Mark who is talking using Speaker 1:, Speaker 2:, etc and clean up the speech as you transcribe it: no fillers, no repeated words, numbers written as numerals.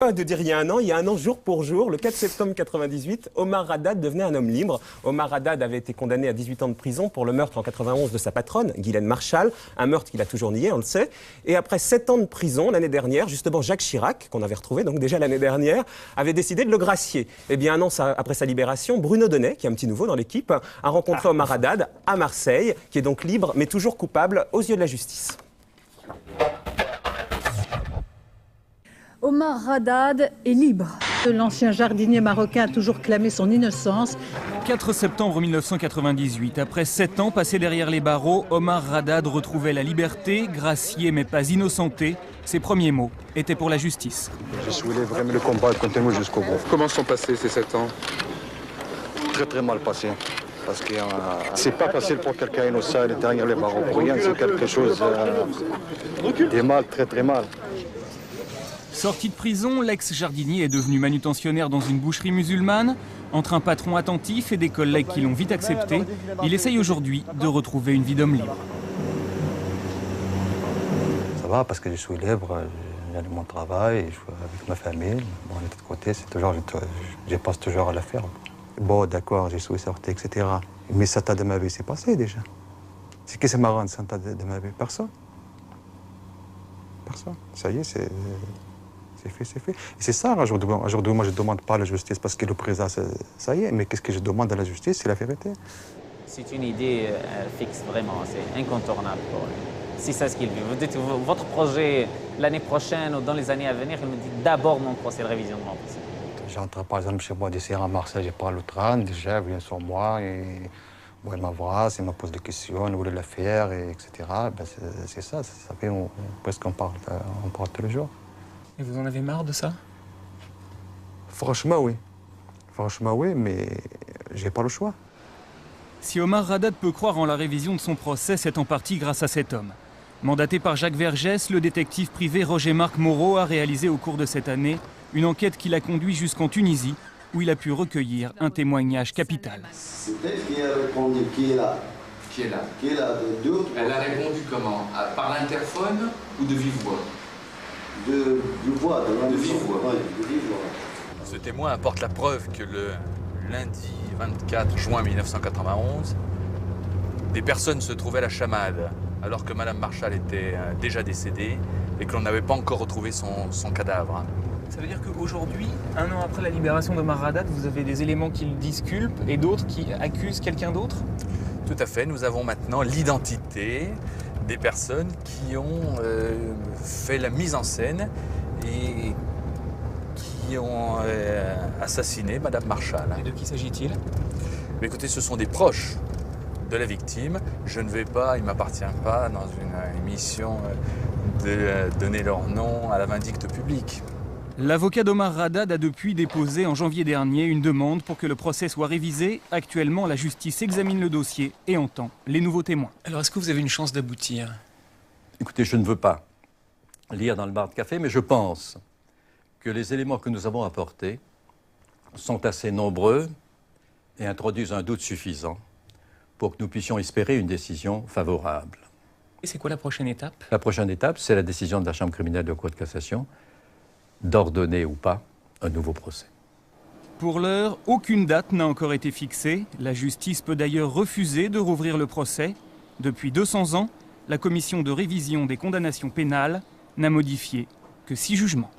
Speaker 1: pas de dire il y a un an jour pour jour, le 4 septembre 98, Omar Haddad devenait un homme libre. Omar Haddad avait été condamné à 18 ans de prison pour le meurtre en 91 de sa patronne, Ghislaine Marchal, un meurtre qu'il a toujours nié, on le sait. Et après 7 ans de prison, l'année dernière, justement Jacques Chirac, qu'on avait retrouvé donc déjà l'année dernière, avait décidé de le gracier. Eh bien un an après sa libération, Bruno Donnet, qui est un petit nouveau dans l'équipe, a rencontré Omar Haddad à Marseille, qui est donc libre mais toujours coupable aux yeux de la justice.
Speaker 2: Omar Haddad est libre. L'ancien jardinier marocain a toujours clamé son innocence.
Speaker 3: 4 septembre 1998, après 7 ans passés derrière les barreaux, Omar Haddad retrouvait la liberté, gracié mais pas innocenté. Ses premiers mots étaient pour la justice.
Speaker 4: Je souhaitais vraiment le combat contre nous jusqu'au bout.
Speaker 5: Comment sont passés ces 7 ans?
Speaker 4: Très très mal passé. Parce que c'est pas facile pour quelqu'un innocent derrière les barreaux. Pour rien, c'est quelque chose de mal, très très mal.
Speaker 3: Sorti de prison, l'ex-jardinier est devenu manutentionnaire dans une boucherie musulmane. Entre un patron attentif et des collègues qui l'ont vite accepté, il essaye aujourd'hui de retrouver une vie d'homme libre.
Speaker 4: Ça va parce que je suis libre, j'ai mon travail, je suis avec ma famille. Bon, de l'autre côté, c'est toujours, je passe toujours à la ferme. Bon, d'accord, je suis sorti, etc. Mais ça de ma vie, c'est passé déjà. C'est qui c'est marrant, ça de ma vie? Personne. Personne. Ça y est, c'est fait, c'est fait. Et c'est ça, aujourd'hui, moi, je ne demande pas la justice parce que le président, ça y est. Mais qu'est-ce que je demande à la justice? C'est la vérité.
Speaker 6: C'est une idée fixe, vraiment. C'est incontournable pour lui. C'est ça ce qu'il veut. Vous dites votre projet l'année prochaine ou dans les années à venir, il me dit d'abord mon procès de révision de mon procès.
Speaker 4: J'entre par exemple chez moi d'ici à Marseille, je parle au train, déjà, il vient sur moi et bon, il m'embrasse, il me pose des questions, il voulait la faire, etc. Ben, c'est ça fait presque on parle tous les jours.
Speaker 3: Et vous en avez marre de ça?
Speaker 4: Franchement, oui. Franchement, oui, mais j'ai pas le choix.
Speaker 3: Si Omar Haddad peut croire en la révision de son procès, c'est en partie grâce à cet homme. Mandaté par Jacques Vergès, le détective privé Roger-Marc Moreau a réalisé au cours de cette année une enquête qui l'a conduit jusqu'en Tunisie, où il a pu recueillir un témoignage capital.
Speaker 7: C'est elle qui a répondu, qui est là.
Speaker 5: Qui est là?
Speaker 7: Qui est là,
Speaker 5: Elle a répondu comment? Par l'interphone ou de vive voix?
Speaker 7: de vive voix.
Speaker 5: De vive voix.
Speaker 7: Oui, de vive voix.
Speaker 8: Ce témoin apporte la preuve que le lundi 24 juin 1991, des personnes se trouvaient à la chamade alors que Madame Marchal était déjà décédée et que l'on n'avait pas encore retrouvé son cadavre.
Speaker 3: Ça veut dire qu'aujourd'hui, un an après la libération d'Omar Haddad, vous avez des éléments qui le disculpent et d'autres qui accusent quelqu'un d'autre?
Speaker 8: Tout à fait, nous avons maintenant l'identité des personnes qui ont fait la mise en scène et qui ont assassiné Madame Marchal.
Speaker 3: Et de qui s'agit-il?
Speaker 8: Écoutez, ce sont des proches de la victime. Je ne vais pas, il ne m'appartient pas dans une émission de donner leur nom à la vindicte publique.
Speaker 3: L'avocat d'Omar Haddad a depuis déposé en janvier dernier une demande pour que le procès soit révisé. Actuellement, la justice examine le dossier et entend les nouveaux témoins. Alors, est-ce que vous avez une chance d'aboutir?
Speaker 9: Écoutez, je ne veux pas lire dans le bar de café, mais je pense que les éléments que nous avons apportés sont assez nombreux et introduisent un doute suffisant pour que nous puissions espérer une décision favorable.
Speaker 3: Et c'est quoi la prochaine étape?
Speaker 9: La prochaine étape, c'est la décision de la Chambre criminelle de Cour de cassation d'ordonner ou pas un nouveau procès.
Speaker 3: Pour l'heure, aucune date n'a encore été fixée. La justice peut d'ailleurs refuser de rouvrir le procès. Depuis 200 ans, la commission de révision des condamnations pénales n'a modifié que 6 jugements.